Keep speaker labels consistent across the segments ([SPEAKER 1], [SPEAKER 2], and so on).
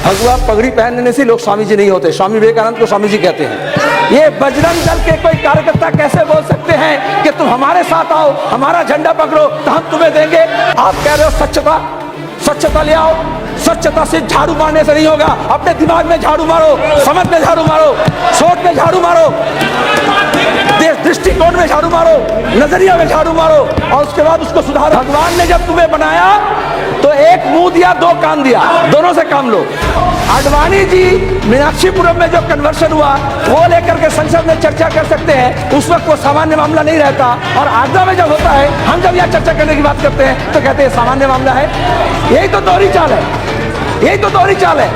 [SPEAKER 1] भगवा पगड़ी पहनने से लोग स्वामी जी नहीं होते। स्वामी विवेकानंद को स्वामी जी कहते हैं। ये बजरंग दल के कोई कार्यकर्ता कैसे बोल सकते हैं कि तुम हमारे साथ आओ, हमारा झंडा पकड़ो तो हम तुम्हें देंगे। आप कह रहे हो स्वच्छता, स्वच्छता ले आओ। स्वच्छता से झाड़ू मारने से नहीं होगा। अपने दिमाग में झाड़ू मारो, समझ में झाड़ू मारो, सोच में झाड़ू मारो, दृष्टिकोण में झाड़ू मारो, नजरिया में झाड़ू मारो और उसके बाद उसको सुधारो। भगवान ने जब तुम्हें बनाया तो एक मुंह दिया, दो कान दिया, दोनों से काम लो। आडवाणी जी मीनाक्षीपुरम में जो कन्वर्शन हुआ वो लेकर के संसद में चर्चा कर सकते हैं। उस वक्त वो सामान्य मामला नहीं रहता। और आगरा में जब होता है, हम जब यहाँ चर्चा करने की बात करते हैं तो कहते हैं सामान्य मामला है। यही तो दोहरी चाल है, यही तो दोहरी चाल है।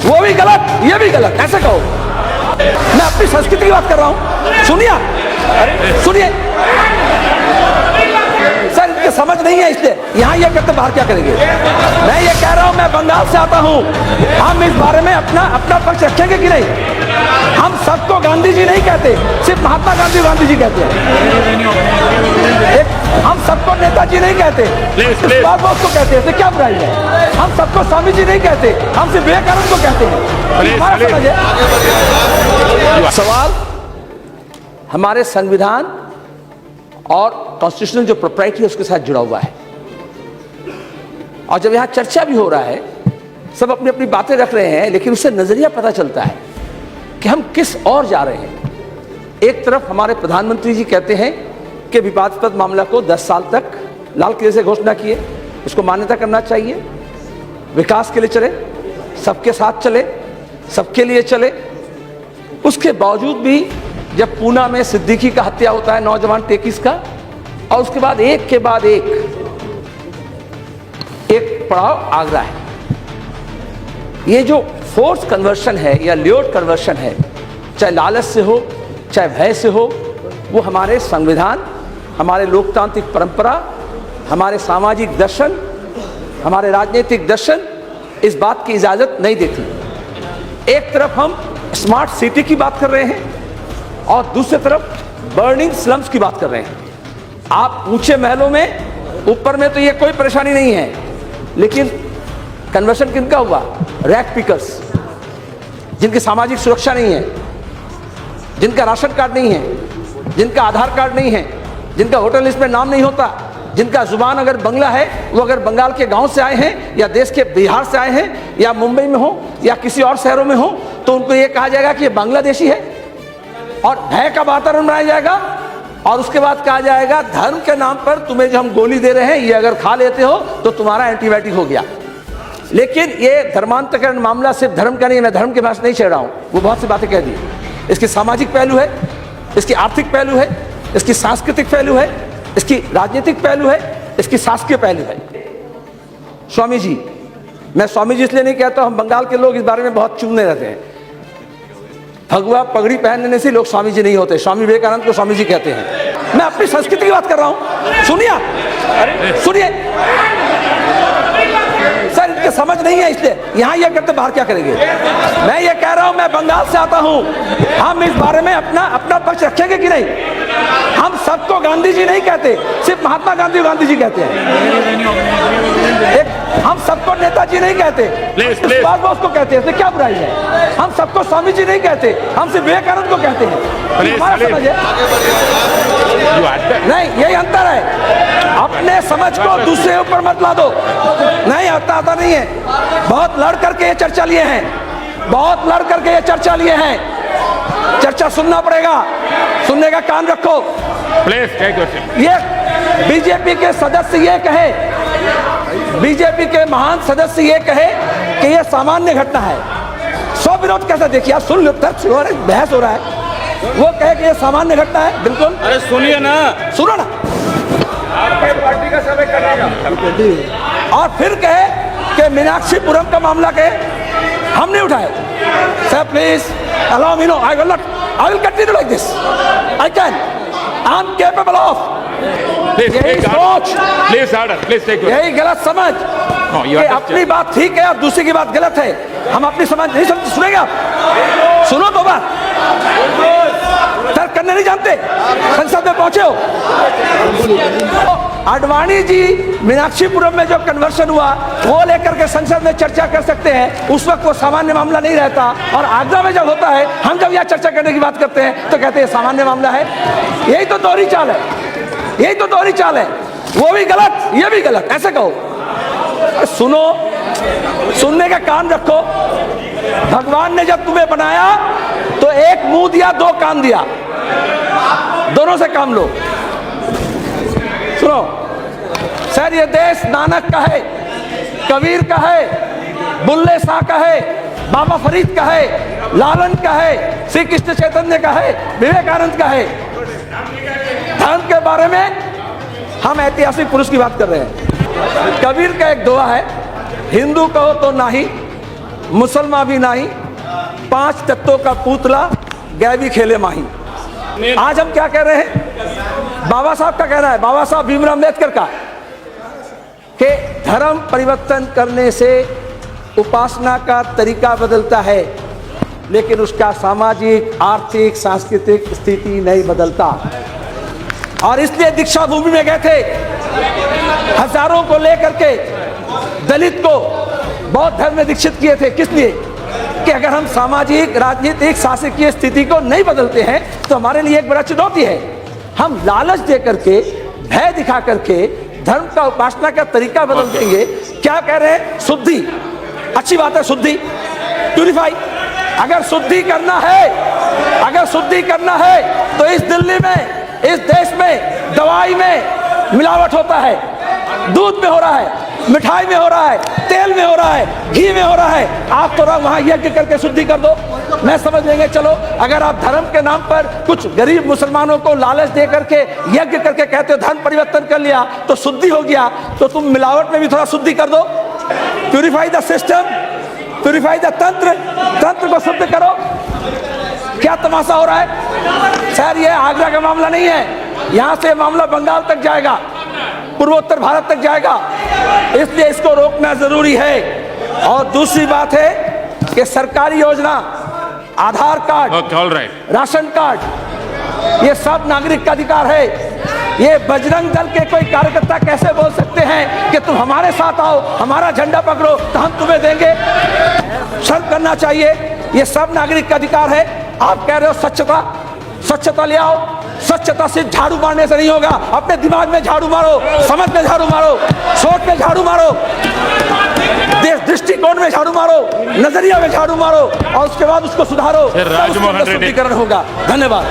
[SPEAKER 1] वो भी गलत, ये भी गलत, ऐसे कहो। मैं अपनी संस्कृति की बात कर रहा हूं, सुनिए, सुनिए। सर इनके समझ नहीं है इसलिए यहाँ ये करते बाहर क्या करेंगे। मैं ये कह रहा हूं, मैं बंगाल से आता हूं। हम इस बारे में अपना पक्ष रखेंगे कि नहीं। हम सबको गांधी जी नहीं कहते, सिर्फ महात्मा गांधी जी कहते हैं। हम सबको नेताजी नहीं कहते, सुभाष बोस को कहते हैं। क्या बुराई है। हम सबको स्वामी जी नहीं कहते, हम सिर्फ विवेकानंद को कहते हैं। हमारा समझ है। सवाल हमारे संविधान और कॉन्स्टिट्यूशनल जो प्रोप्राइटी है उसके साथ जुड़ा हुआ है। और जब यहां चर्चा भी हो रहा है, सब अपनी अपनी बातें रख रहे हैं, लेकिन उससे नजरिया पता चलता है कि हम किस ओर जा रहे हैं। एक तरफ हमारे प्रधानमंत्री जी कहते हैं कि विवादास्पद मामला को 10 साल तक लाल किले से घोषणा किए, उसको मान्यता करना चाहिए, विकास के लिए चले, सबके साथ चले, सबके लिए चले। उसके बावजूद भी जब पूना में सिद्दीकी का हत्या होता है, नौजवान टेकिस का, और उसके बाद एक के बाद एक पड़ाव आगरा है। ये जो फोर्स कन्वर्शन है या ल्योड कन्वर्शन है, चाहे लालच से हो चाहे भय से हो, वो हमारे संविधान, हमारे लोकतांत्रिक परंपरा, हमारे सामाजिक दर्शन, हमारे राजनीतिक दर्शन इस बात की इजाजत नहीं देती। एक तरफ हम स्मार्ट सिटी की बात कर रहे हैं और दूसरी तरफ बर्निंग स्लम्स की बात कर रहे हैं। आप ऊंचे महलों में, ऊपर में तो ये कोई परेशानी नहीं है, लेकिन कन्वर्शन किनका हुआ। रैक पिकर्स, जिनकी सामाजिक सुरक्षा नहीं है, जिनका राशन कार्ड नहीं है, जिनका आधार कार्ड नहीं है, जिनका वोटर लिस्ट में नाम नहीं होता, जिनका जुबान अगर बंगला है, वो अगर बंगाल के गांव से आए हैं या देश के बिहार से आए हैं या मुंबई में हो या किसी और शहरों में हो, तो उनको ये कहा जाएगा कि ये बांग्लादेशी है और भय का वातावरण बनाया जाएगा। और उसके बाद कहा जाएगा धर्म के नाम पर तुम्हें जो हम गोली दे रहे हैं, ये अगर खा लेते हो तो तुम्हारा एंटीबायोटिक हो गया। लेकिन ये धर्मांतरण मामला सिर्फ धर्म का नहीं, मैं धर्म के पास नहीं छेड़ रहा हूं, वो बहुत सी बातें कह दी। इसकी सामाजिक पहलू है, इसकी आर्थिक पहलू है, इसकी सांस्कृतिक पहलू है, इसकी राजनीतिक पहलू है, इसकी शासकीय पहलू है। स्वामी जी, मैं स्वामी जी इसलिए नहीं कहता, हम बंगाल के लोग इस बारे में बहुत चुनने रहते हैं। भगवा पगड़ी पहनने से लोग स्वामी जी नहीं होते। स्वामी विवेकानंद को स्वामी जी कहते हैं। मैं अपनी संस्कृति की बात कर रहा हूं, सुनिए, सुनिए। सर इनके समझ नहीं है इसलिए यहाँ ये करते बाहर क्या करेंगे। मैं ये कह रहा हूं, मैं बंगाल से आता हूं। हम इस बारे में अपना पक्ष रखेंगे कि नहीं। हम सबको गांधी जी नहीं कहते, सिर्फ महात्मा गांधी जी कहते हैं। हम सबको नेताजी नहीं कहते, सुभाष बोस को कहते हैं। क्या बुराई है। हम सबको स्वामी जी नहीं कहते, हम सिर्फ विवेकानंद को कहते हैं। हमारा समझ है। नहीं, यही अंतर है। अपने समझ को दूसरे ऊपर मत ला दो। नहीं, आता नहीं है। बहुत लड़ करके ये चर्चा लिए हैं, बहुत लड़ करके ये चर्चा लिए हैं। चर्चा सुनना पड़ेगा, सुनने का कान रखो। ये बीजेपी के सदस्य ये कहे, बीजेपी के महान सदस्य ये कहे कि ये सामान्य घटना है। सौ विरोध कैसे देखिए, आप सुन लो, बहस हो रहा है। वो कहे कि ये सामान्य घटना है। बिल्कुल,
[SPEAKER 2] अरे सुनिए ना,
[SPEAKER 1] सुनो ना।
[SPEAKER 2] आपके पार्टी का समय करेगा।
[SPEAKER 1] और फिर कहे कि मीनाक्षीपुरम का मामला कहे हम नहीं उठाए। Sir please allow me, no, I will continue like this. I can. I'm capable of. यही सोच, यही गलत समझ कि अपनी बात ठीक है और दूसरी की बात गलत है। हम अपनी समझ नहीं सुनेंगे आप। सुनो तो बात। सर करने नहीं जानते? संसद में पहुंचे हो? आडवाणी जी मीनाक्षीपुरम में जो कन्वर्शन हुआ वो लेकर के संसद में चर्चा कर सकते हैं, उस वक्त वो सामान्य मामला नहीं रहता। और आगरा में जब होता है, हम जब यह चर्चा करने की बात करते हैं तो कहते हैं सामान्य मामला है। यही तो दोहरी चाल है, यही तो दोहरी चाल है। वो भी गलत, ये भी गलत, ऐसे कहो। सुनो, सुनने का कान रखो। भगवान ने जब तुम्हें बनाया तो एक मुंह दिया, दो कान दिया, दोनों से काम लो। सुनो सर, ये देश नानक का है, कबीर का है, बुल्ले शाह का है, बाबा फरीद का है, लालन का है, श्री कृष्ण चैतन्य का है, विवेकानंद का है। धर्म के बारे में हम ऐतिहासिक पुरुष की बात कर रहे हैं। कबीर का एक दोहा है, हिंदू कहो तो नाही, मुसलमान भी नहीं, पांच तत्वों का पुतला गए भी खेले माही। आज हम क्या कह रहे हैं? बाबा साहब का कहना है, बाबा साहब भीमराव अम्बेडकर का, कि धर्म परिवर्तन करने से उपासना का तरीका बदलता है, लेकिन उसका सामाजिक, आर्थिक, सांस्कृतिक स्थिति नहीं बदलता। और इसलिए दीक्षा भूमि में गए थे, हजारों को लेकर के दलित को बौद्ध धर्म में दीक्षित किए थे। किस लिए? कि अगर हम सामाजिक, राजनीतिक, शासकीय स्थिति को नहीं बदलते हैं तो हमारे लिए एक बड़ा चुनौती है। हम लालच दे करके, भय दिखा करके धर्म का, उपासना का तरीका बदल देंगे। क्या कह रहे हैं? शुद्धि, अच्छी बात है, शुद्धि, प्यूरिफाई। अगर शुद्धि करना है, अगर शुद्धि करना है तो इस दिल्ली में, इस देश में दवाई में मिलावट होता है, दूध में हो रहा है, मिठाई में हो रहा है, तेल में हो रहा है, घी में हो रहा है। आप तो वहां यज्ञ करके शुद्धि कर दो, मैं समझ लेंगे। चलो, अगर आप धर्म के नाम पर कुछ गरीब मुसलमानों को लालच दे करके यज्ञ करके कहते हो धर्म परिवर्तन कर लिया तो शुद्धि हो गया, तो तुम मिलावट में भी थोड़ा शुद्धि कर दो। Purify the system, purify the तंत्र, तंत्र को शुद्ध करो। क्या तमाशा हो रहा है सर? ये आगरा का मामला नहीं है, यहां से मामला बंगाल तक जाएगा, पूर्वोत्तर भारत तक जाएगा, इसलिए इसको रोकना जरूरी है। और दूसरी बात है कि सरकारी योजना, आधार कार्ड, राशन कार्ड, ये सब नागरिक का अधिकार है। ये बजरंग दल के कोई कार्यकर्ता कैसे बोल सकते हैं कि तुम हमारे साथ आओ, हमारा झंडा पकड़ो तो हम तुम्हें देंगे? शर्म करना चाहिए। ये सब नागरिक का अधिकार है। आप कह रहे हो स्वच्छता, स्वच्छता ले आओ। स्वच्छता सिर्फ झाड़ू मारने से नहीं होगा, अपने दिमाग में झाड़ू मारो, समझ में झाड़ू मारो, सोच में झाड़ू मारो, दृष्टिकोण में झाड़ू मारो, नजरिया में झाड़ू मारो, और उसके बाद उसको सुधारो, शुद्धिकरण होगा। धन्यवाद।